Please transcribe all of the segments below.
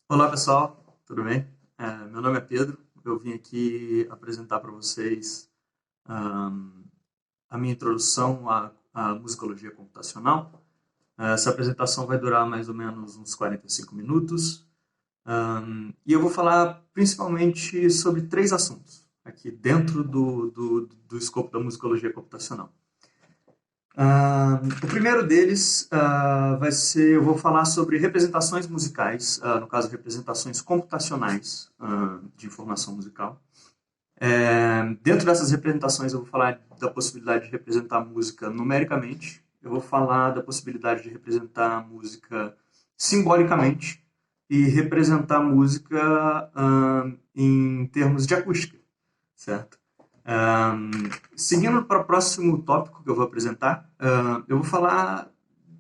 Olá pessoal, tudo bem? Meu nome é Pedro, eu vim aqui apresentar para vocês ahm, a minha introdução à musicologia computacional. Essa apresentação vai durar mais ou menos uns 45 minutos e eu vou falar principalmente sobre três assuntos aqui dentro do escopo da musicologia computacional. O primeiro deles vai ser, eu vou falar sobre representações musicais, no caso, representações computacionais de informação musical. Dentro dessas representações, eu vou falar da possibilidade de representar música numericamente, eu vou falar da possibilidade de representar música simbolicamente e representar música em termos de acústica, certo? Um, Seguindo para o próximo tópico que eu vou apresentar, eu vou falar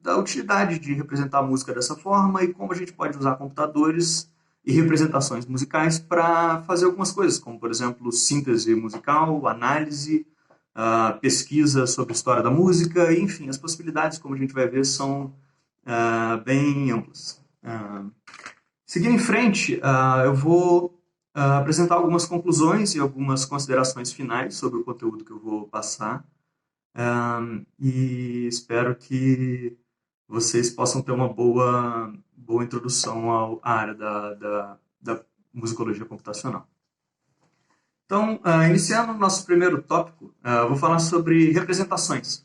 da utilidade de representar a música dessa forma e como a gente pode usar computadores e representações musicais para fazer algumas coisas, como, por exemplo, síntese musical, análise, pesquisa sobre a história da música, enfim, as possibilidades, como a gente vai ver, são bem amplas. Seguindo em frente, eu vou apresentar algumas conclusões e algumas considerações finais sobre o conteúdo que eu vou passar. E espero que vocês possam ter uma boa introdução à área da musicologia computacional. Então, iniciando o nosso primeiro tópico, eu vou falar sobre representações,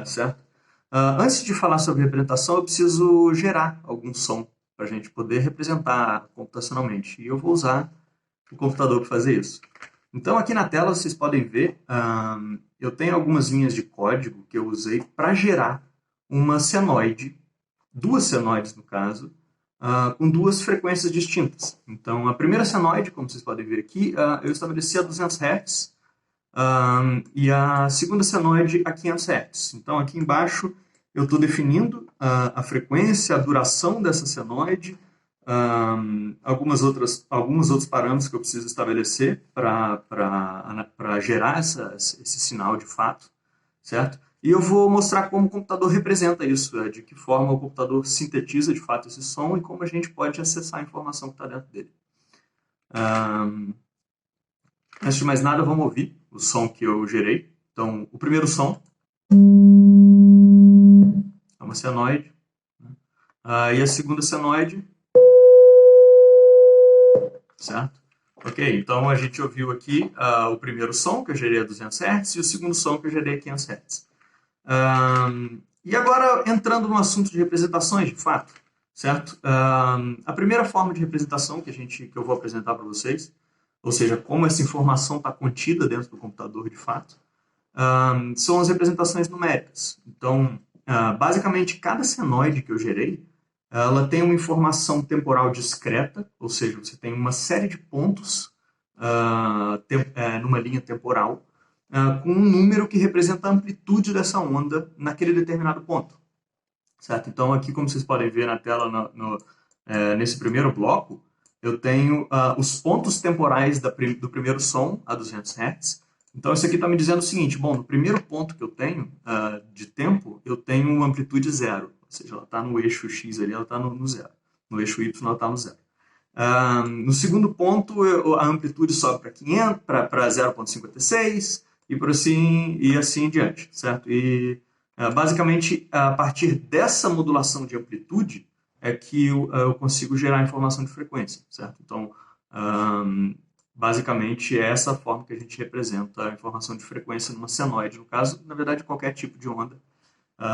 certo? Antes de falar sobre representação, eu preciso gerar algum som para a gente poder representar computacionalmente. E eu vou usar o computador para fazer isso. Então, aqui na tela, vocês podem ver, eu tenho algumas linhas de código que eu usei para gerar uma senoide, duas senoides no caso, com duas frequências distintas. Então, a primeira senoide, como vocês podem ver aqui, eu estabeleci a 200 Hz, e a segunda senoide a 500 Hz. Então, aqui embaixo, eu estou definindo a frequência, a duração dessa senoide, alguns outros parâmetros que eu preciso estabelecer para gerar esse sinal de fato, certo? E eu vou mostrar como o computador representa isso, de que forma o computador sintetiza de fato esse som e como a gente pode acessar a informação que está dentro dele. Antes de mais nada, vamos ouvir o som que eu gerei. Então, o primeiro som é uma senoide, né? E a segunda senoide, certo? Ok, então a gente ouviu aqui o primeiro som que eu gerei a 200 Hz e o segundo som que eu gerei a 500 Hz. E agora, entrando no assunto de representações, de fato, certo? A primeira forma de representação que eu vou apresentar para vocês, ou seja, como essa informação está contida dentro do computador de fato, são as representações numéricas. Então, basicamente, cada senoide que eu gerei, ela tem uma informação temporal discreta, ou seja, você tem uma série de pontos numa linha temporal, com um número que representa a amplitude dessa onda naquele determinado ponto. Certo? Então, aqui, como vocês podem ver na tela, nesse primeiro bloco, eu tenho os pontos temporais do primeiro som a 200 Hz. Então, isso aqui está me dizendo o seguinte: bom, no primeiro ponto que eu tenho de tempo, eu tenho uma amplitude zero, ou seja, ela está no eixo X ali, ela está no zero. No eixo Y, ela está no zero. No segundo ponto, a amplitude sobe para 500, para 0,56 e assim em diante, certo? E basicamente, a partir dessa modulação de amplitude é que eu consigo gerar informação de frequência, certo? Então, basicamente, é essa forma que a gente representa a informação de frequência numa senoide. No caso, na verdade, qualquer tipo de onda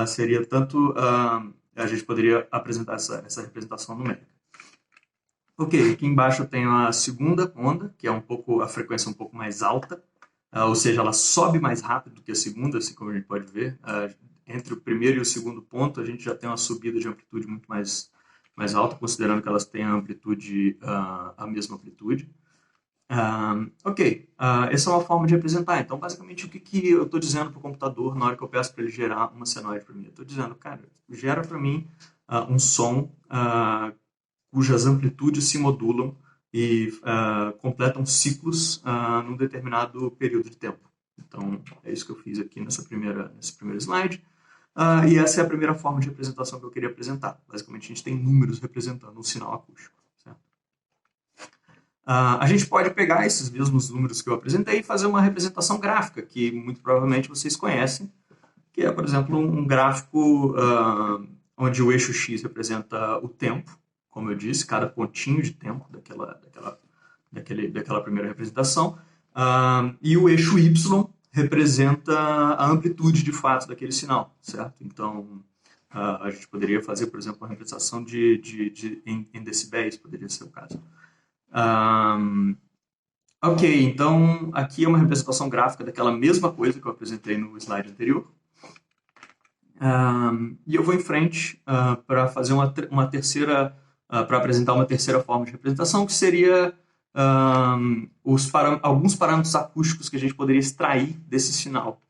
seria tanto... a gente poderia apresentar essa representação numérica. Ok, aqui embaixo eu tenho a segunda onda, que é a frequência um pouco mais alta, ou seja, ela sobe mais rápido do que a segunda, assim como a gente pode ver. Entre o primeiro e o segundo ponto, a gente já tem uma subida de amplitude muito mais alta, considerando que elas têm a mesma amplitude. Ok, essa é uma forma de representar. Então, basicamente, o que eu estou dizendo para o computador na hora que eu peço para ele gerar uma senoide para mim? Eu estou dizendo, cara, gera para mim um som cujas amplitudes se modulam e completam ciclos num determinado período de tempo. Então, é isso que eu fiz aqui nesse primeiro slide. E essa é a primeira forma de representação que eu queria apresentar. Basicamente, a gente tem números representando um sinal acústico. Certo? A gente pode pegar esses mesmos números que eu apresentei e fazer uma representação gráfica, que muito provavelmente vocês conhecem, que é, por exemplo, um gráfico onde o eixo X representa o tempo, como eu disse, cada pontinho de tempo daquela primeira representação, e o eixo Y representa a amplitude de fato daquele sinal, certo? Então, a gente poderia fazer, por exemplo, uma representação em decibéis, poderia ser o caso. Ok, então aqui é uma representação gráfica daquela mesma coisa que eu apresentei no slide anterior. E eu vou em frente para fazer uma terceira, para apresentar uma terceira forma de representação, que seria alguns parâmetros acústicos que a gente poderia extrair desse sinal,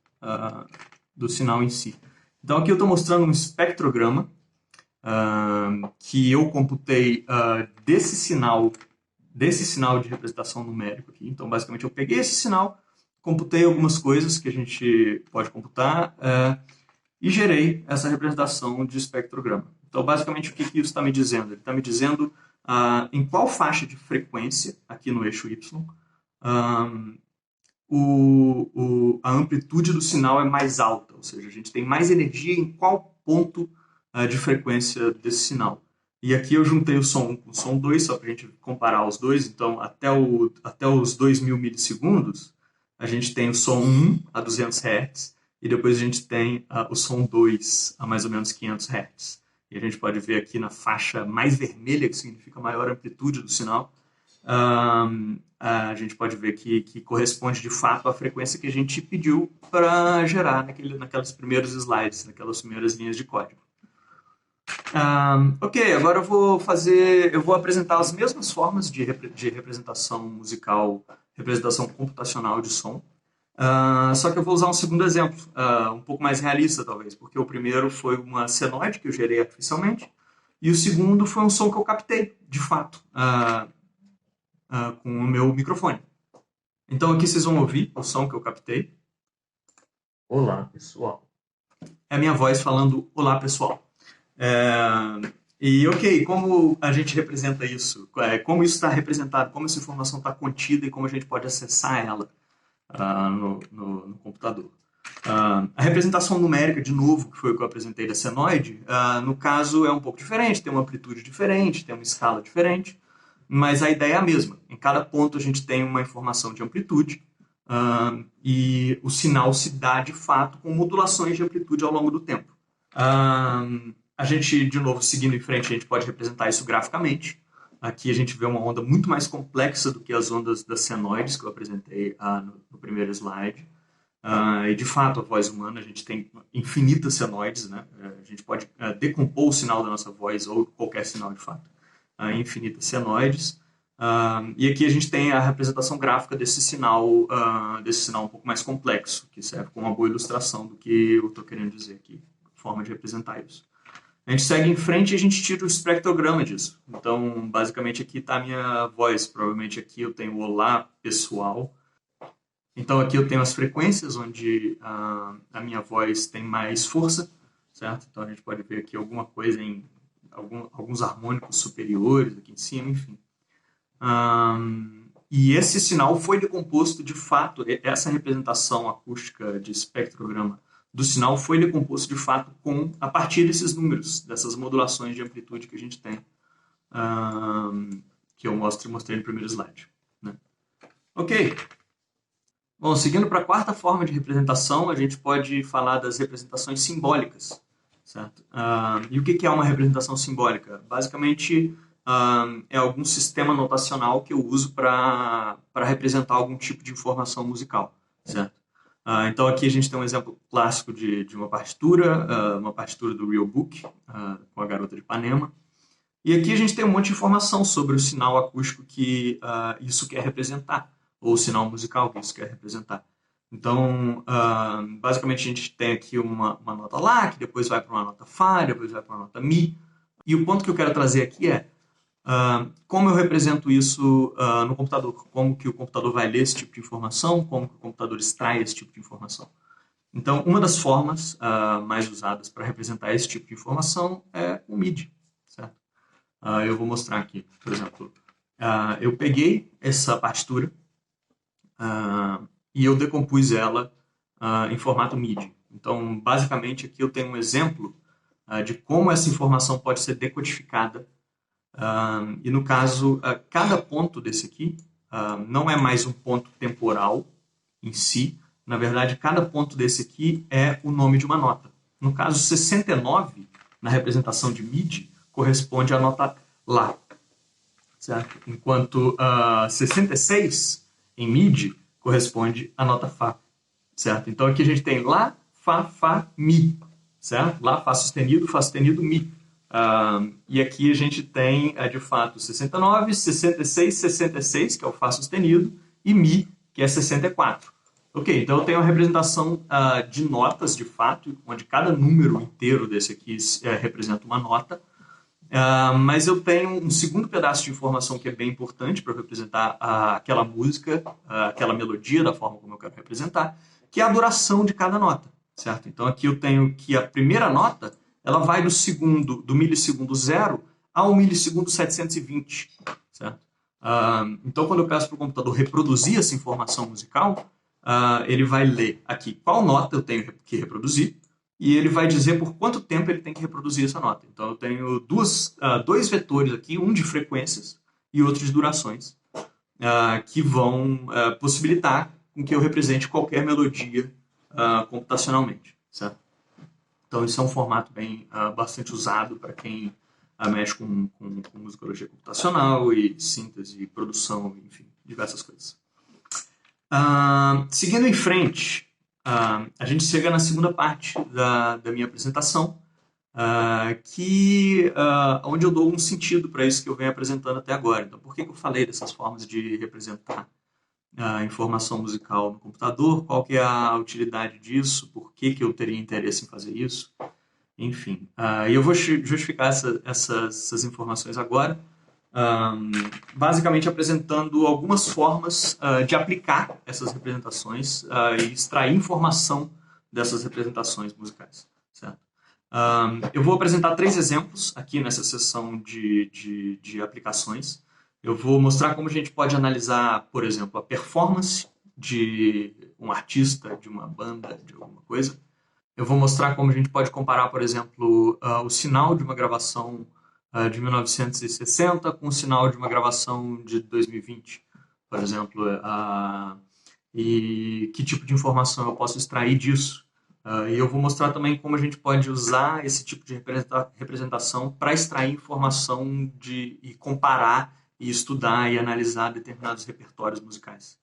do sinal em si. Então aqui eu estou mostrando um espectrograma que eu computei desse sinal de representação numérica aqui. Então basicamente eu peguei esse sinal, computei algumas coisas que a gente pode computar e gerei essa representação de espectrograma. Então, basicamente, o que isso está me dizendo? Ele está me dizendo em qual faixa de frequência, aqui no eixo Y, a amplitude do sinal é mais alta, ou seja, a gente tem mais energia em qual ponto de frequência desse sinal. E aqui eu juntei o som 1 com o som 2, só para a gente comparar os dois. Então, até os 2000 milissegundos, a gente tem o som 1 a 200 Hz, e depois a gente tem o som 2 a mais ou menos 500 Hz. E a gente pode ver aqui na faixa mais vermelha, que significa maior amplitude do sinal, a gente pode ver que corresponde de fato à frequência que a gente pediu para gerar naqueles primeiros slides, naquelas primeiras linhas de código. Ok, agora eu vou apresentar as mesmas formas de representação musical, representação computacional de som. Só que eu vou usar um segundo exemplo, um pouco mais realista talvez, porque o primeiro foi uma senoide que eu gerei artificialmente, e o segundo foi um som que eu captei, de fato, com o meu microfone. Então aqui vocês vão ouvir o som que eu captei. Olá, pessoal. É a minha voz falando olá, pessoal. E ok, como a gente representa isso? Como isso está representado? Como essa informação está contida e como a gente pode acessar ela no computador? A representação numérica, de novo, que foi o que eu apresentei da senoide, no caso é um pouco diferente, tem uma amplitude diferente, tem uma escala diferente, mas a ideia é a mesma. Em cada ponto a gente tem uma informação de amplitude e o sinal se dá de fato com modulações de amplitude ao longo do tempo. A gente, de novo, seguindo em frente, a gente pode representar isso graficamente. Aqui a gente vê uma onda muito mais complexa do que as ondas das senoides que eu apresentei no primeiro slide. E de fato, a voz humana, a gente tem infinitas senoides, né? A gente pode decompor o sinal da nossa voz, ou qualquer sinal de fato, em infinitas senoides. E aqui a gente tem a representação gráfica desse sinal um pouco mais complexo, que serve como uma boa ilustração do que eu estou querendo dizer aqui, forma de representar isso. A gente segue em frente e a gente tira o espectrograma disso. Então, basicamente, aqui está a minha voz. Provavelmente aqui eu tenho o olá, pessoal. Então, aqui eu tenho as frequências onde a minha voz tem mais força, certo? Então, a gente pode ver aqui alguma coisa em alguns harmônicos superiores aqui em cima, enfim. E esse sinal foi decomposto, de fato, essa representação acústica de espectrograma do sinal foi decomposto, de fato, a partir desses números, dessas modulações de amplitude que a gente tem, que eu mostrei no primeiro slide. Né? Ok. Bom, seguindo para a quarta forma de representação, a gente pode falar das representações simbólicas. Certo? E o que é uma representação simbólica? Basicamente, é algum sistema notacional que eu uso para representar algum tipo de informação musical. Certo? Então, aqui a gente tem um exemplo clássico de uma partitura do Real Book, com a Garota de Ipanema. E aqui a gente tem um monte de informação sobre o sinal acústico que isso quer representar, ou o sinal musical que isso quer representar. Então, basicamente a gente tem aqui uma nota Lá, que depois vai para uma nota Fá, depois vai para uma nota Mi. E o ponto que eu quero trazer aqui é como eu represento isso no computador, como que o computador vai ler esse tipo de informação, como que o computador extrai esse tipo de informação. Então, uma das formas mais usadas para representar esse tipo de informação é o MIDI, certo? Eu vou mostrar aqui, por exemplo, Eu peguei essa partitura e eu decompus ela em formato MIDI. Então, basicamente, aqui eu tenho um exemplo de como essa informação pode ser decodificada. E no caso, cada ponto desse aqui não é mais um ponto temporal em si. Na verdade, cada ponto desse aqui é o nome de uma nota. No caso, 69, na representação de MIDI, corresponde à nota Lá, certo? Enquanto 66, em MIDI, corresponde à nota Fá, certo? Então aqui a gente tem Lá, Fá, Fá, Mi, certo? Lá, Fá sustenido, Mi. E aqui a gente tem, de fato, 69, 66, 66, que é o Fá sustenido, e Mi, que é 64. Ok, então eu tenho a representação de notas, de fato, onde cada número inteiro desse aqui representa uma nota. Mas eu tenho um segundo pedaço de informação que é bem importante para representar aquela música, aquela melodia, da forma como eu quero representar, que é a duração de cada nota, certo? Então aqui eu tenho que a primeira nota ela vai do milissegundo 0 ao milissegundo 720, certo? Então quando eu peço para o computador reproduzir essa informação musical, ele vai ler aqui qual nota eu tenho que reproduzir, e ele vai dizer por quanto tempo ele tem que reproduzir essa nota. Então eu tenho dois vetores aqui, um de frequências e outro de durações, que vão possibilitar com que eu represente qualquer melodia computacionalmente, certo? Então isso é um formato bastante usado para quem mexe com musicologia computacional e síntese, produção, enfim, diversas coisas. Seguindo em frente, a gente chega na segunda parte da minha apresentação, onde eu dou um sentido para isso que eu venho apresentando até agora. Então, por que eu falei dessas formas de representar a informação musical no computador? Qual que é a utilidade disso? Por que eu teria interesse em fazer isso? Enfim, e eu vou justificar essas informações agora, basicamente apresentando algumas formas de aplicar essas representações e extrair informação dessas representações musicais, certo? Eu vou apresentar 3 exemplos aqui nessa sessão de aplicações. Eu vou mostrar como a gente pode analisar, por exemplo, a performance de um artista, de uma banda, de alguma coisa. Eu vou mostrar como a gente pode comparar, por exemplo, o sinal de uma gravação de 1960 com o sinal de uma gravação de 2020, por exemplo, e que tipo de informação eu posso extrair disso. E eu vou mostrar também como a gente pode usar esse tipo de representação para extrair informação e comparar e estudar e analisar determinados repertórios musicais.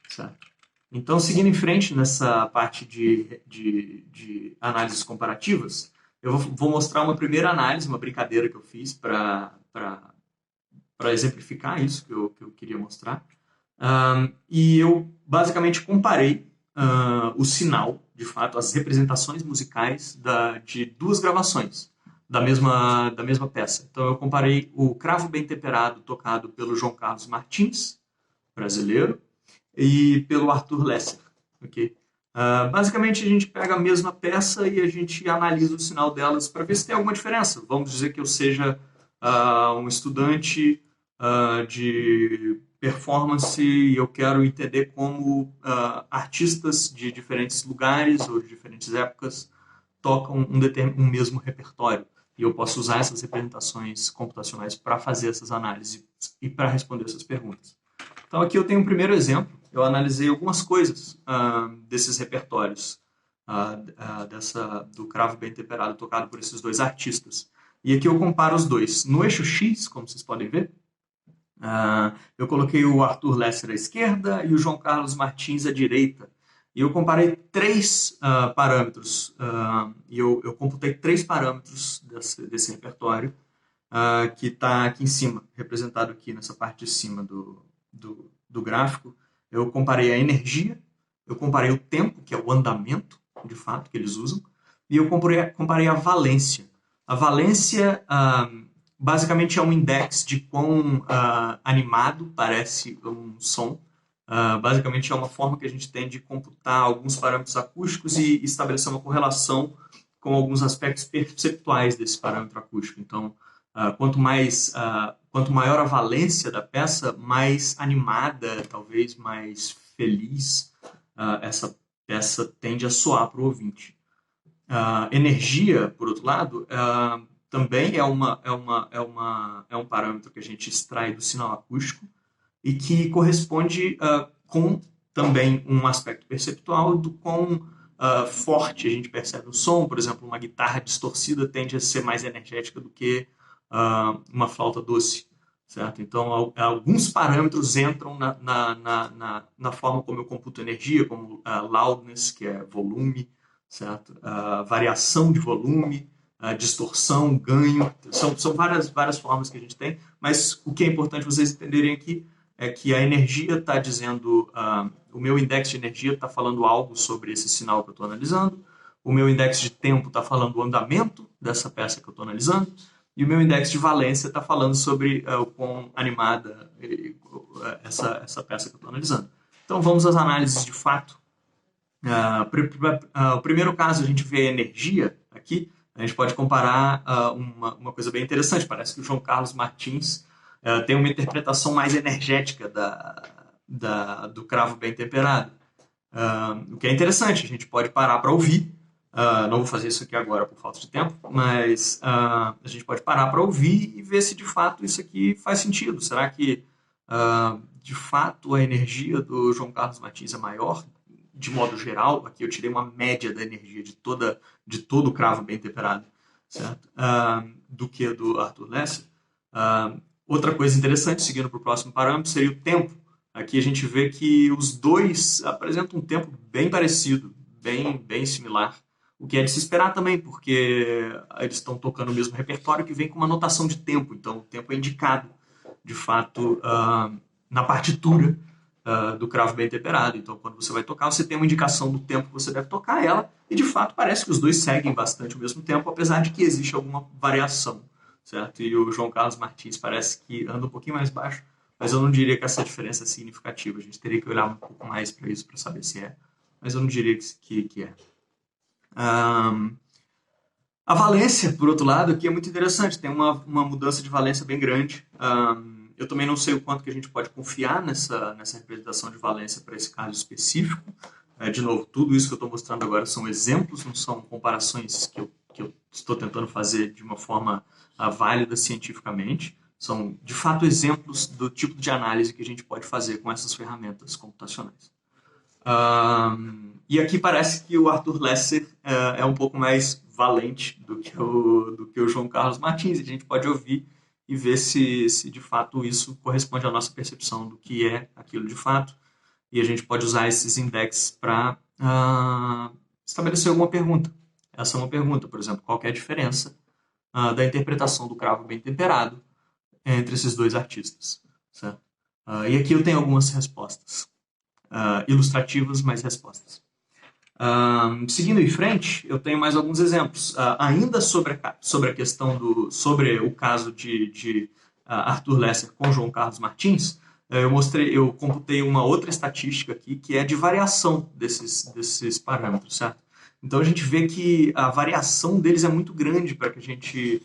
Certo? Então, seguindo em frente nessa parte de análises comparativas, eu vou mostrar uma primeira análise, uma brincadeira que eu fiz para exemplificar isso que eu queria mostrar. E eu basicamente comparei o sinal, de fato, as representações musicais de 2 gravações da mesma peça. Então, eu comparei o Cravo Bem Temperado, tocado pelo João Carlos Martins, brasileiro, e pelo Arthur Lesser. Okay? Basicamente, a gente pega a mesma peça e a gente analisa o sinal delas para ver se tem alguma diferença. Vamos dizer que eu seja um estudante de performance e eu quero entender como artistas de diferentes lugares ou de diferentes épocas tocam um mesmo repertório. E eu posso usar essas representações computacionais para fazer essas análises e para responder essas perguntas. Então aqui eu tenho um primeiro exemplo. Eu analisei algumas coisas desses repertórios, do Cravo Bem Temperado tocado por esses 2 artistas. E aqui eu comparo os dois. No eixo X, como vocês podem ver, eu coloquei o Arthur Lesser à esquerda e o João Carlos Martins à direita. E eu comparei 3 parâmetros, e eu computei 3 parâmetros desse repertório, que está aqui em cima, representado aqui nessa parte de cima do gráfico. Eu comparei a energia, eu comparei o tempo, que é o andamento, de fato, que eles usam, e eu comparei a valência. A valência, basicamente, é um index de quão animado parece um som. Basicamente, é uma forma que a gente tem de computar alguns parâmetros acústicos e estabelecer uma correlação com alguns aspectos perceptuais desse parâmetro acústico. Então, quanto mais quanto maior a valência da peça, mais animada, talvez mais feliz, essa peça tende a soar para o ouvinte. Energia, por outro lado, também é um parâmetro que a gente extrai do sinal acústico e que corresponde com também um aspecto perceptual do quão forte a gente percebe o som. Por exemplo, uma guitarra distorcida tende a ser mais energética do que uma flauta doce, certo? Então, alguns parâmetros entram na forma como eu computo energia, como loudness, que é volume, certo? Variação de volume, distorção, ganho, são várias formas que a gente tem, mas o que é importante vocês entenderem aqui é que a energia está dizendo, o meu index de energia está falando algo sobre esse sinal que eu estou analisando, o meu index de tempo está falando o andamento dessa peça que eu estou analisando, e o meu index de valência está falando sobre o quão animada essa peça que eu estou analisando. Então vamos às análises de fato. O primeiro caso, a gente vê a energia aqui, a gente pode comparar uma coisa bem interessante. Parece que o João Carlos Martins tem uma interpretação mais energética do cravo bem temperado. O que é interessante, a gente pode parar para ouvir. Não vou fazer isso aqui agora por falta de tempo, mas a gente pode parar para ouvir e ver se de fato isso aqui faz sentido. Será que de fato a energia do João Carlos Martins é maior? De modo geral, aqui eu tirei uma média da energia de todo o cravo bem temperado, certo? Do que a do Arthur Lesser. Outra coisa interessante, seguindo para o próximo parâmetro, seria o tempo. Aqui a gente vê que os dois apresentam um tempo bem parecido, bem similar, o que é de se esperar também, porque eles estão tocando o mesmo repertório que vem com uma notação de tempo, então o tempo é indicado, de fato, na partitura do cravo bem temperado. Então, quando você vai tocar, você tem uma indicação do tempo que você deve tocar ela, e de fato parece que os dois seguem bastante o mesmo tempo, apesar de que existe alguma variação, certo? E o João Carlos Martins parece que anda um pouquinho mais baixo, mas eu não diria que essa diferença é significativa. A gente teria que olhar um pouco mais para isso para saber se é, mas eu não diria que é. A valência, por outro lado, aqui é muito interessante. Tem uma mudança de valência bem grande. Eu também não sei o quanto que a gente pode confiar nessa representação de valência para esse caso específico. De novo, tudo isso que eu estou mostrando agora são exemplos, não são comparações que eu estou tentando fazer de uma forma válida cientificamente. São, de fato, exemplos do tipo de análise que a gente pode fazer com essas ferramentas computacionais. E aqui parece que o Arthur Lesser é um pouco mais valente do que o João Carlos Martins. A gente pode ouvir e ver se de fato isso corresponde à nossa percepção do que é aquilo de fato. E a gente pode usar esses indexes para estabelecer alguma pergunta. Essa é uma pergunta, por exemplo, qual é a diferença da interpretação do cravo bem temperado entre esses dois artistas, certo? E aqui eu tenho algumas respostas. Ilustrativas, mas respostas. Seguindo em frente, eu tenho mais alguns exemplos. Ainda sobre a questão sobre o caso de Arthur Lesser com João Carlos Martins, eu computei uma outra estatística aqui que é de variação desses parâmetros, certo? Então a gente vê que a variação deles é muito grande para que a gente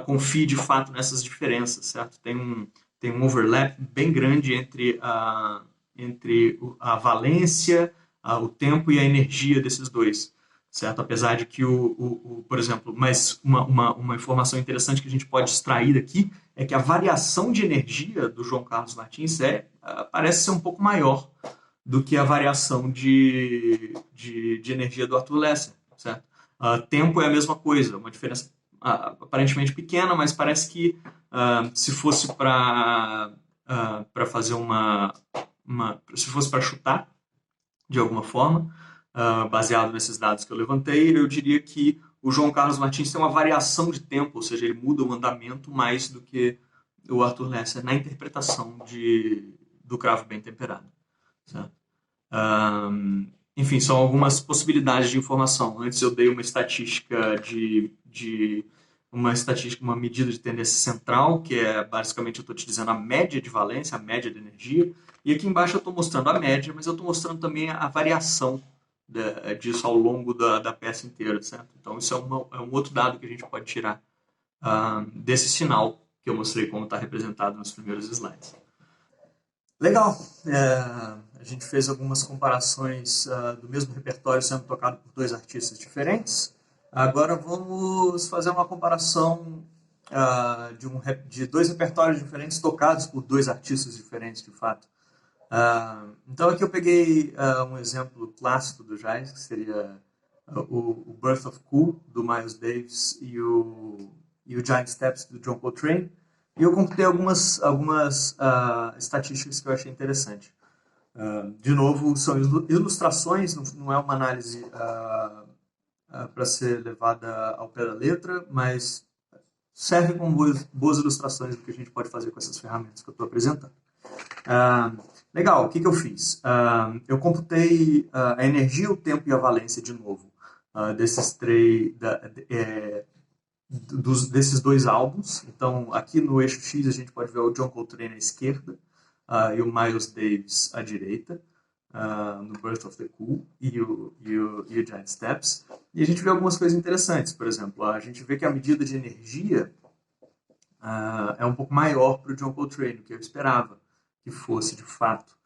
confie de fato nessas diferenças, certo? Tem um overlap bem grande entre a valência, o tempo e a energia desses dois, certo? Apesar de que por exemplo, mas uma informação interessante que a gente pode extrair daqui é que a variação de energia do João Carlos Martins parece ser um pouco maior do que a variação de energia do Arthur Lesser, certo? Tempo é a mesma coisa, uma diferença aparentemente pequena, mas parece que se fosse para fazer se fosse para chutar de alguma forma, baseado nesses dados que eu levantei, eu diria que o João Carlos Martins tem uma variação de tempo, ou seja, ele muda o andamento mais do que o Arthur Lesser na interpretação do cravo bem temperado, certo? Enfim, são algumas possibilidades de informação. Antes eu dei uma estatística uma medida de tendência central, que é basicamente eu estou te dizendo a média de valência, a média de energia, e aqui embaixo eu estou mostrando a média, mas eu estou mostrando também a variação disso ao longo da peça inteira, certo? Então isso é um outro dado que a gente pode tirar desse sinal que eu mostrei como está representado nos primeiros slides. Legal, a gente fez algumas comparações do mesmo repertório sendo tocado por dois artistas diferentes. Agora vamos fazer uma comparação de dois repertórios diferentes tocados por dois artistas diferentes, de fato. Então aqui eu peguei um exemplo clássico do jazz, que seria o Birth of Cool, do Miles Davis, e o Giant Steps, do John Coltrane. E eu computei algumas estatísticas que eu achei interessante. De novo, são ilustrações, não é uma análise para ser levada ao pé da letra, mas servem como boas ilustrações do que a gente pode fazer com essas ferramentas que eu estou apresentando. Legal, o que eu fiz? Eu computei a energia, o tempo e a valência, de novo, desses dois álbuns. Então, aqui no eixo X a gente pode ver o John Coltrane à esquerda e o Miles Davis à direita, no Birth of the Cool e o Giant Steps. E a gente vê algumas coisas interessantes. Por exemplo, a gente vê que a medida de energia é um pouco maior para o John Coltrane do que eu esperava que fosse, de fato.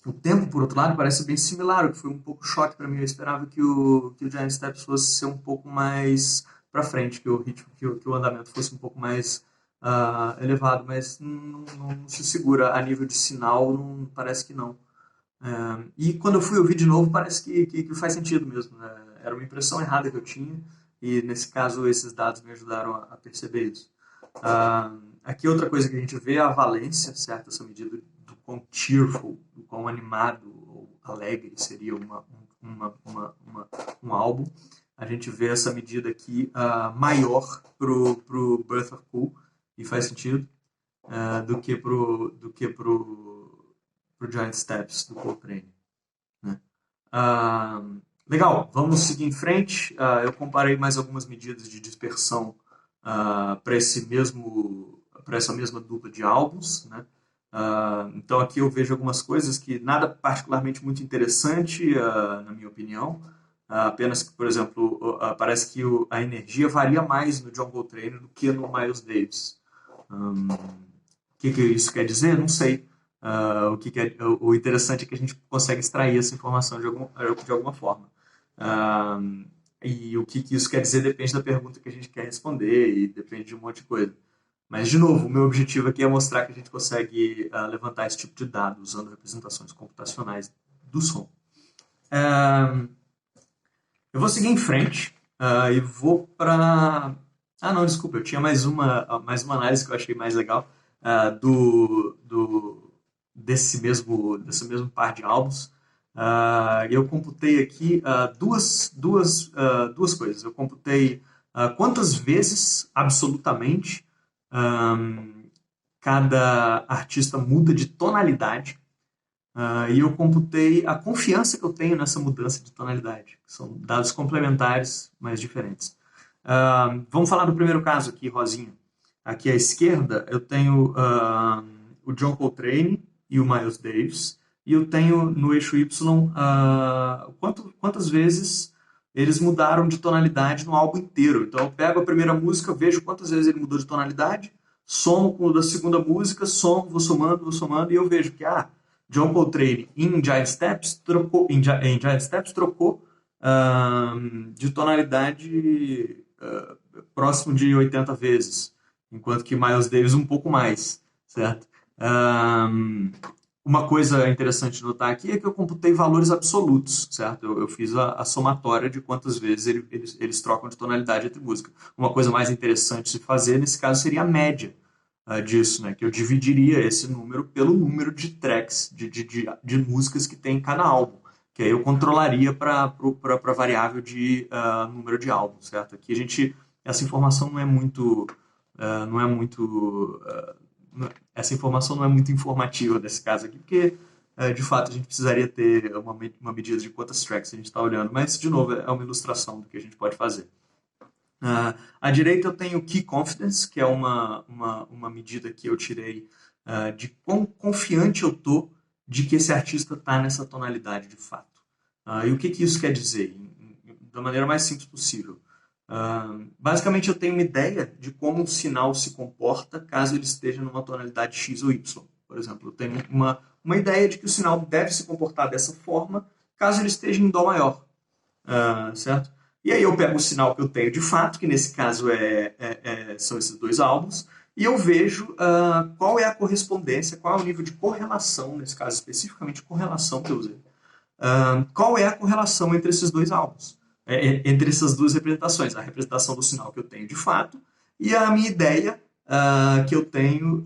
O tempo, por outro lado, parece bem similar, o que foi um pouco choque para mim. Eu esperava que o Giant Steps fosse ser um pouco mais para frente, que o ritmo, que o andamento fosse um pouco mais elevado, mas não se segura a nível de sinal, não, parece que não. E quando eu fui ouvir de novo, parece que faz sentido mesmo, né? Era uma impressão errada que eu tinha, e nesse caso esses dados me ajudaram a perceber isso. Aqui outra coisa que a gente vê é a valência, certo? Essa medida do quão cheerful, do quão animado ou alegre seria um álbum. A gente vê essa medida aqui maior pro Birth of Cool, e faz sentido, do que pro Giant Steps do Coltrane, né? Legal, vamos seguir em frente. Eu comparei mais algumas medidas de dispersão para essa mesma dupla de álbuns, né? Então aqui eu vejo algumas coisas que nada particularmente muito interessante, na minha opinião. Apenas que, por exemplo, parece que a energia varia mais no John Coltrane do que no Miles Davis. O que isso quer dizer? Não sei. O interessante é que a gente consegue extrair essa informação de alguma forma. E o que isso quer dizer depende da pergunta que a gente quer responder e depende de um monte de coisa. Mas, de novo, o meu objetivo aqui é mostrar que a gente consegue levantar esse tipo de dado usando representações computacionais do som. Eu vou seguir em frente e vou para... não, desculpa, eu tinha mais uma análise que eu achei mais legal desse mesmo par de álbuns. Eu computei aqui duas coisas. Eu computei quantas vezes, absolutamente, cada artista muda de tonalidade, e eu computei a confiança que eu tenho nessa mudança de tonalidade. São dados complementares, mas diferentes. Vamos falar do primeiro caso aqui, rosinha. Aqui à esquerda eu tenho o John Coltrane e o Miles Davis, e eu tenho no eixo Y quantas vezes eles mudaram de tonalidade no álbum inteiro. Então eu pego a primeira música, vejo quantas vezes ele mudou de tonalidade, somo com o da segunda música, vou somando, e eu vejo que John Coltrane em Giant Steps trocou de tonalidade próximo de 80 vezes, enquanto que Miles Davis um pouco mais, certo? Uma coisa interessante de notar aqui é que eu computei valores absolutos, certo? Eu fiz a somatória de quantas vezes eles trocam de tonalidade entre música. Uma coisa mais interessante de se fazer, nesse caso, seria a média disso, né? Que eu dividiria esse número pelo número de tracks, de músicas que tem em cada álbum. Que aí eu controlaria para a variável de número de álbuns, certo? Aqui essa informação não é muito... essa informação não é muito informativa nesse caso aqui, porque, de fato, a gente precisaria ter uma medida de quantas tracks a gente está olhando, mas, de novo, é uma ilustração do que a gente pode fazer. À direita eu tenho Key Confidence, que é uma medida que eu tirei de quão confiante eu estou de que esse artista está nessa tonalidade de fato. E o que isso quer dizer? Da maneira mais simples possível. Basicamente, eu tenho uma ideia de como um sinal se comporta caso ele esteja numa tonalidade X ou Y. Por exemplo, eu tenho uma ideia de que o sinal deve se comportar dessa forma caso ele esteja em Dó maior, certo? E aí eu pego o sinal que eu tenho de fato, que nesse caso são esses dois álbuns, e eu vejo qual é a correspondência, qual é o nível de correlação, nesse caso especificamente correlação que eu usei, qual é a correlação entre esses dois álbuns, entre essas duas representações, a representação do sinal que eu tenho de fato e a minha ideia que eu tenho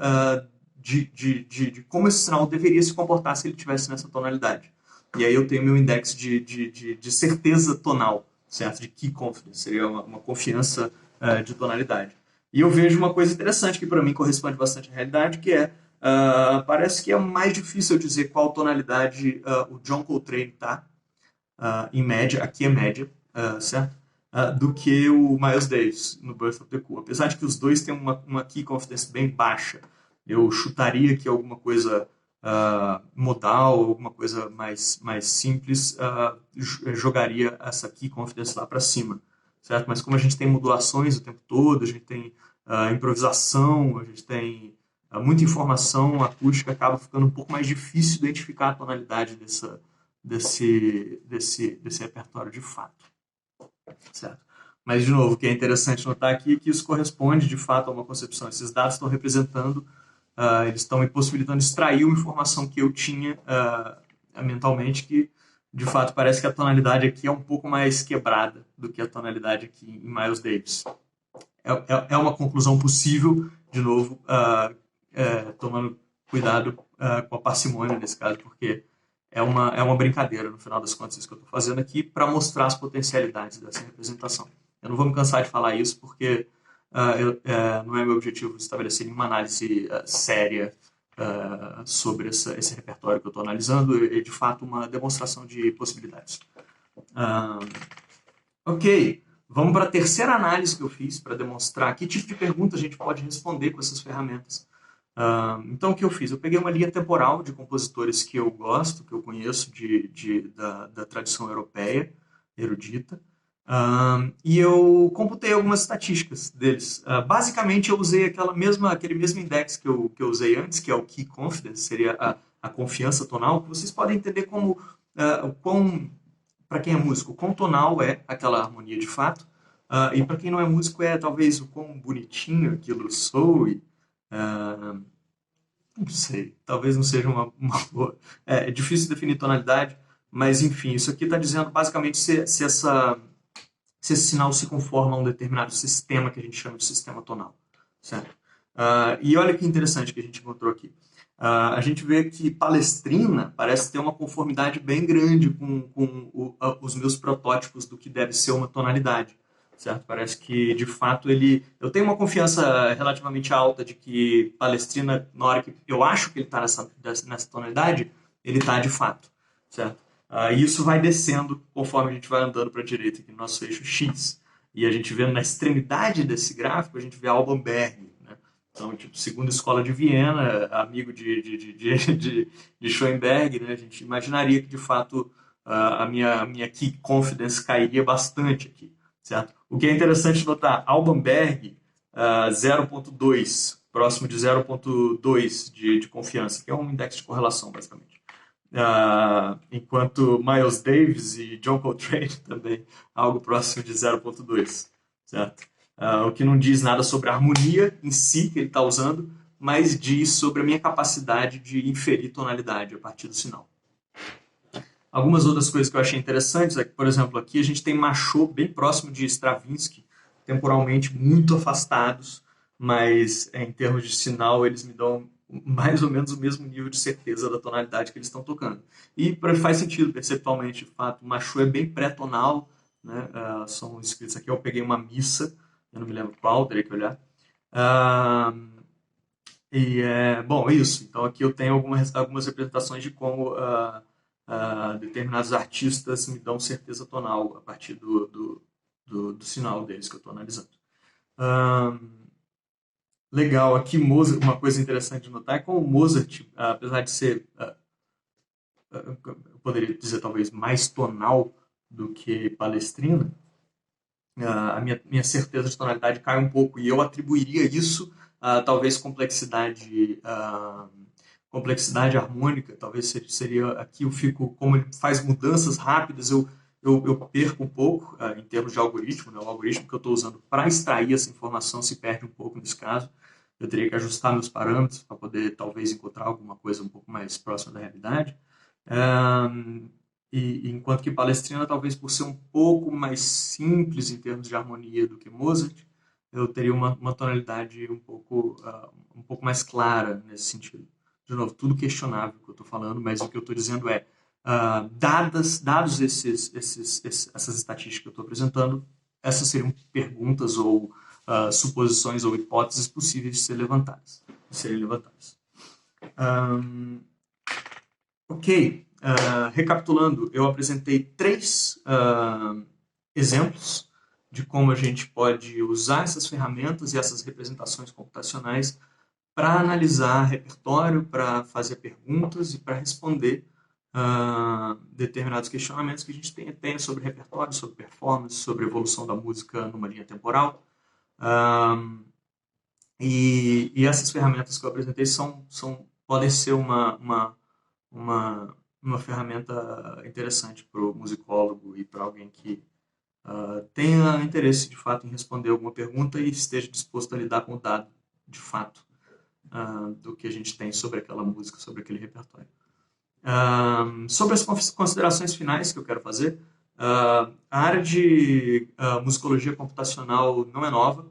de como esse sinal deveria se comportar se ele estivesse nessa tonalidade. E aí eu tenho meu index de certeza tonal, certo? De key confidence, seria uma confiança de tonalidade. E eu vejo uma coisa interessante que para mim corresponde bastante à realidade, que é parece que é mais difícil dizer qual tonalidade o John Coltrane está, em média, aqui é média, certo? Do que o Miles Davis no Birth of the Cool. Apesar de que os dois têm uma key confidence bem baixa, eu chutaria que alguma coisa modal, alguma coisa mais simples, jogaria essa key confidence lá para cima, certo? Mas como a gente tem modulações o tempo todo, a gente tem improvisação, a gente tem muita informação, a acústica acaba ficando um pouco mais difícil identificar a tonalidade desse repertório de fato, certo? Mas, de novo, o que é interessante notar aqui é que isso corresponde, de fato, a uma concepção. Esses dados estão representando, eles estão me possibilitando extrair uma informação que eu tinha mentalmente, que, de fato, parece que a tonalidade aqui é um pouco mais quebrada do que a tonalidade aqui em Miles Davis. É uma conclusão possível, de novo, tomando cuidado com a parcimônia nesse caso, porque é uma brincadeira, no final das contas, isso que eu estou fazendo aqui, para mostrar as potencialidades dessa representação. Eu não vou me cansar de falar isso, porque não é meu objetivo estabelecer nenhuma análise séria sobre esse repertório que eu estou analisando, é de fato uma demonstração de possibilidades. Ok, vamos para a terceira análise que eu fiz para demonstrar que tipo de pergunta a gente pode responder com essas ferramentas. Então, o que eu fiz? Eu peguei uma linha temporal de compositores que eu gosto, que eu conheço da tradição europeia, erudita, e eu computei algumas estatísticas deles. Basicamente, eu usei aquele mesmo index que eu usei antes, que é o Key Confidence, seria a confiança tonal, que vocês podem entender como o quão, para quem é músico, o quão tonal é aquela harmonia de fato, e para quem não é músico, é talvez o quão bonitinho aquilo soe. Uh, não sei, talvez não seja uma boa. É difícil definir tonalidade, mas enfim, isso aqui está dizendo basicamente se esse sinal se conforma a um determinado sistema que a gente chama de sistema tonal, certo? E olha que interessante que a gente encontrou aqui. A gente vê que Palestrina parece ter uma conformidade bem grande com os meus protótipos do que deve ser uma tonalidade, certo? Parece que, de fato, eu tenho uma confiança relativamente alta de que Palestrina, na hora que eu acho que ele está nessa tonalidade, ele está de fato, certo? E isso vai descendo conforme a gente vai andando para a direita aqui no nosso eixo X. E a gente vê na extremidade desse gráfico, a gente vê Alban Berg, né? Então, tipo, segunda escola de Viena, amigo de Schoenberg, né? A gente imaginaria que, de fato, a minha key confidence cairia bastante aqui, certo? O que é interessante notar, Alban Berg, 0,2, próximo de 0,2 de confiança, que é um index de correlação, basicamente. Enquanto Miles Davis e John Coltrane também algo próximo de 0,2, certo? O que não diz nada sobre a harmonia em si que ele está usando, mas diz sobre a minha capacidade de inferir tonalidade a partir do sinal. Algumas outras coisas que eu achei interessantes é que, por exemplo, aqui a gente tem Machot bem próximo de Stravinsky, temporalmente muito afastados, mas em termos de sinal eles me dão mais ou menos o mesmo nível de certeza da tonalidade que eles estão tocando. E faz sentido perceptualmente, de fato, Machot é bem pré-tonal, né? São escritos aqui, eu peguei uma missa, eu não me lembro qual, teria que olhar. Bom, é isso. Então aqui eu tenho algumas representações de como determinados artistas me dão certeza tonal a partir do sinal deles que eu estou analisando. Legal, aqui Mozart, uma coisa interessante de notar é como Mozart, apesar de ser, eu poderia dizer talvez mais tonal do que Palestrina, minha certeza de tonalidade cai um pouco, e eu atribuiria isso a talvez complexidade harmônica, talvez seria aqui eu fico, como ele faz mudanças rápidas, eu perco um pouco em termos de algoritmo, né? O algoritmo que eu estou usando para extrair essa informação se perde um pouco nesse caso. Eu teria que ajustar meus parâmetros para poder talvez encontrar alguma coisa um pouco mais próxima da realidade. Enquanto que Palestrina, talvez por ser um pouco mais simples em termos de harmonia do que Mozart, eu teria uma tonalidade um pouco mais clara nesse sentido. De novo, tudo questionável que eu estou falando, mas o que eu estou dizendo é, dados essas estatísticas que eu estou apresentando, essas seriam perguntas ou suposições ou hipóteses possíveis de serem levantadas. Ok, recapitulando, eu apresentei 3 exemplos de como a gente pode usar essas ferramentas e essas representações computacionais para analisar repertório, para fazer perguntas e para responder determinados questionamentos que a gente tem sobre repertório, sobre performance, sobre evolução da música numa linha temporal. E essas ferramentas que eu apresentei podem ser uma ferramenta interessante para o musicólogo e para alguém que tenha interesse de fato em responder alguma pergunta e esteja disposto a lidar com o dado de fato do que a gente tem sobre aquela música, sobre aquele repertório. Sobre as considerações finais que eu quero fazer, a área de musicologia computacional não é nova.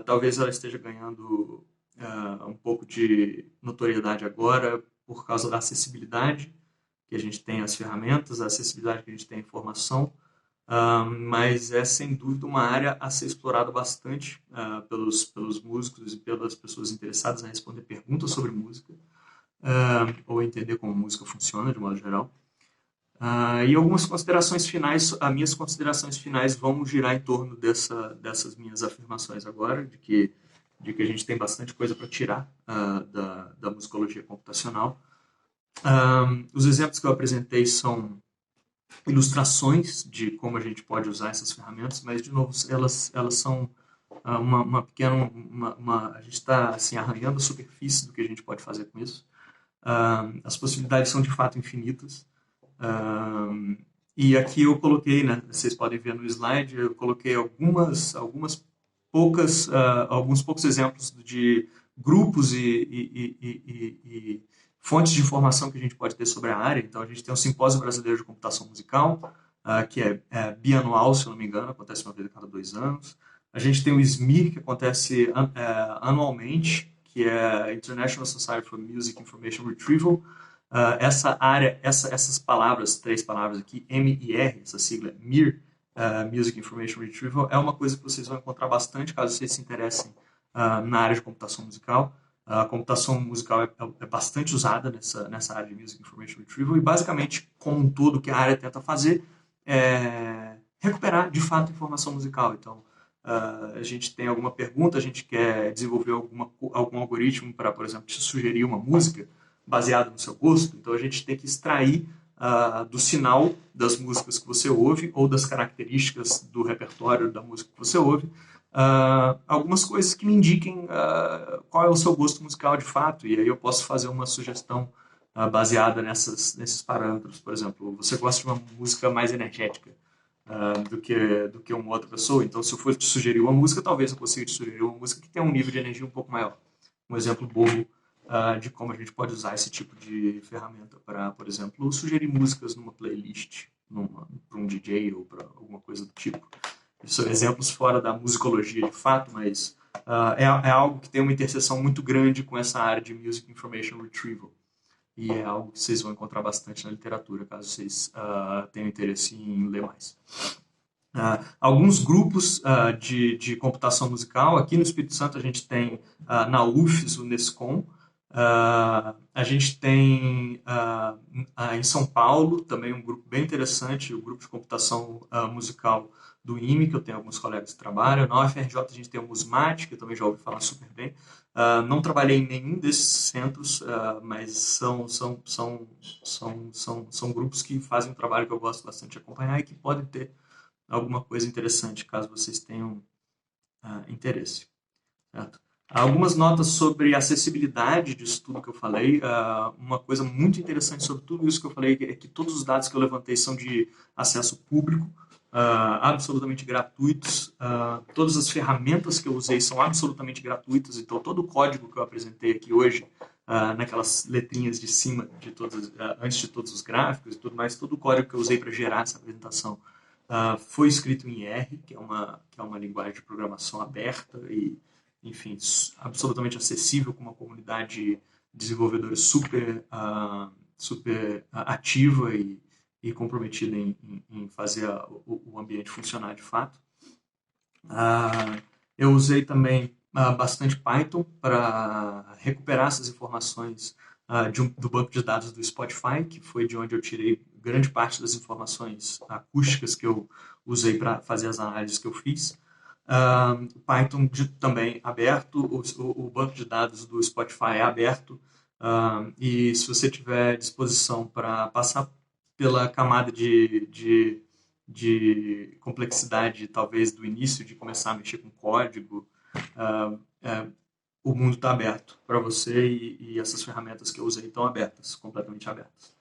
Talvez ela esteja ganhando um pouco de notoriedade agora por causa da acessibilidade que a gente tem às ferramentas, a acessibilidade que a gente tem à informação, mas é sem dúvida uma área a ser explorada bastante pelos músicos e pelas pessoas interessadas em responder perguntas sobre música, ou entender como música funciona de modo geral. E algumas considerações finais, as minhas considerações finais vão girar em torno dessas minhas afirmações agora, de que a gente tem bastante coisa para tirar da musicologia computacional. Os exemplos que eu apresentei são ilustrações de como a gente pode usar essas ferramentas, mas, de novo, elas são uma pequena... a gente está assim, arranhando a superfície do que a gente pode fazer com isso. As possibilidades são, de fato, infinitas. E aqui eu coloquei, né, vocês podem ver no slide, eu coloquei alguns poucos exemplos de grupos e fontes de informação que a gente pode ter sobre a área. Então, a gente tem o Simpósio Brasileiro de Computação Musical, que é bianual, se eu não me engano, acontece uma vez a cada 2 anos. A gente tem o SMIR, que acontece anualmente, que é International Society for Music Information Retrieval. Essa área, essas palavras, 3 palavras aqui, M-I-R, essa sigla, MIR, Music Information Retrieval, é uma coisa que vocês vão encontrar bastante caso vocês se interessem na área de computação musical. A computação musical é bastante usada nessa área de Music Information Retrieval e, basicamente, como um todo, o que a área tenta fazer é recuperar, de fato, informação musical. Então, a gente tem alguma pergunta, a gente quer desenvolver algum algoritmo para, por exemplo, te sugerir uma música baseado no seu gosto, então a gente tem que extrair do sinal das músicas que você ouve ou das características do repertório da música que você ouve, algumas coisas que me indiquem qual é o seu gosto musical de fato, e aí eu posso fazer uma sugestão baseada nesses parâmetros. Por exemplo, você gosta de uma música mais energética do que uma outra pessoa, então se eu for te sugerir uma música, talvez eu consiga te sugerir uma música que tenha um nível de energia um pouco maior. Um exemplo bobo de como a gente pode usar esse tipo de ferramenta para, por exemplo, sugerir músicas numa playlist, para um DJ ou para alguma coisa do tipo. Isso são exemplos fora da musicologia de fato, mas é algo que tem uma interseção muito grande com essa área de Music Information Retrieval. E é algo que vocês vão encontrar bastante na literatura, caso vocês tenham interesse em ler mais. Alguns grupos de computação musical. Aqui no Espírito Santo a gente tem na UFES o NESCOM. A gente tem em São Paulo também um grupo bem interessante, o grupo de computação musical do IME, que eu tenho alguns colegas que trabalham. Na UFRJ a gente tem o Musmat, que eu também já ouvi falar super bem. Não trabalhei em nenhum desses centros, mas são grupos que fazem um trabalho que eu gosto bastante de acompanhar e que podem ter alguma coisa interessante, caso vocês tenham interesse. Certo? Algumas notas sobre acessibilidade disso tudo que eu falei. Uma coisa muito interessante sobre tudo isso que eu falei é que todos os dados que eu levantei são de acesso público, absolutamente gratuitos. Todas as ferramentas que eu usei são absolutamente gratuitas, então todo o código que eu apresentei aqui hoje, naquelas letrinhas de cima, antes de todos os gráficos e tudo mais, todo o código que eu usei para gerar essa apresentação foi escrito em R, que é uma linguagem de programação aberta e, enfim, absolutamente acessível, com uma comunidade de desenvolvedores super ativa e comprometida em fazer o ambiente funcionar de fato. Eu usei também bastante Python para recuperar essas informações do banco de dados do Spotify, que foi de onde eu tirei grande parte das informações acústicas que eu usei para fazer as análises que eu fiz. Python também aberto, o banco de dados do Spotify é aberto, e se você tiver disposição para passar pela camada de complexidade, talvez, do início, de começar a mexer com código, o mundo está aberto para você e essas ferramentas que eu usei estão abertas, completamente abertas.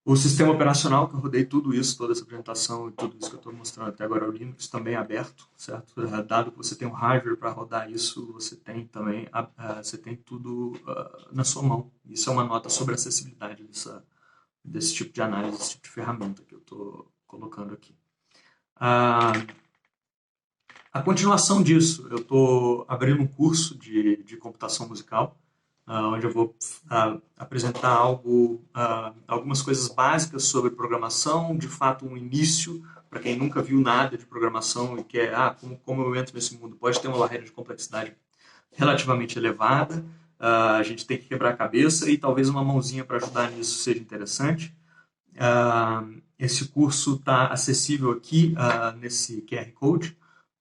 O sistema operacional que eu rodei tudo isso, toda essa apresentação e tudo isso que eu estou mostrando até agora, o Linux também é aberto, certo? Dado que você tem um hardware para rodar isso, você tem também, você tem tudo na sua mão. Isso é uma nota sobre a acessibilidade desse tipo de análise, desse tipo de ferramenta que eu estou colocando aqui. A continuação disso, eu estou abrindo um curso de computação musical, onde eu vou apresentar algumas coisas básicas sobre programação, de fato um início, para quem nunca viu nada de programação e quer, como eu entro nesse mundo, pode ter uma barreira de complexidade relativamente elevada, a gente tem que quebrar a cabeça e talvez uma mãozinha para ajudar nisso seja interessante. Esse curso está acessível aqui nesse QR Code.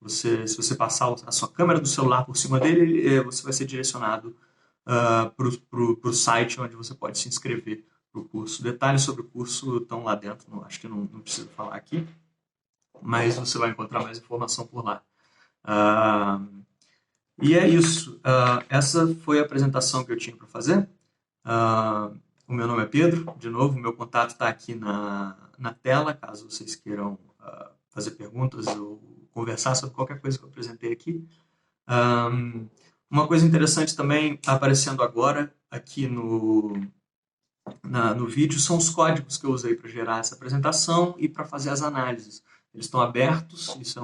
Se você passar a sua câmera do celular por cima dele, você vai ser direcionado para o site onde você pode se inscrever para o curso. Detalhes sobre o curso estão lá dentro, acho que não preciso falar aqui, mas você vai encontrar mais informação por lá. E é isso. Essa foi a apresentação que eu tinha para fazer. O meu nome é Pedro, de novo, o meu contato está aqui na tela, caso vocês queiram fazer perguntas ou conversar sobre qualquer coisa que eu apresentei aqui. Uma coisa interessante também aparecendo agora aqui no vídeo são os códigos que eu usei para gerar essa apresentação e para fazer as análises. Eles estão abertos, isso é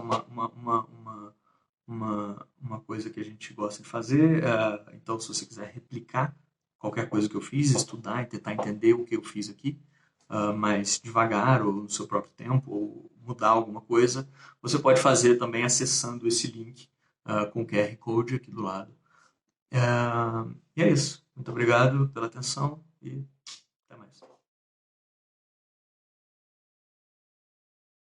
uma coisa que a gente gosta de fazer. Então, se você quiser replicar qualquer coisa que eu fiz, estudar e tentar entender o que eu fiz aqui, mais devagar ou no seu próprio tempo, ou mudar alguma coisa, você pode fazer também acessando esse link com o QR Code aqui do lado. E é isso. Muito obrigado pela atenção e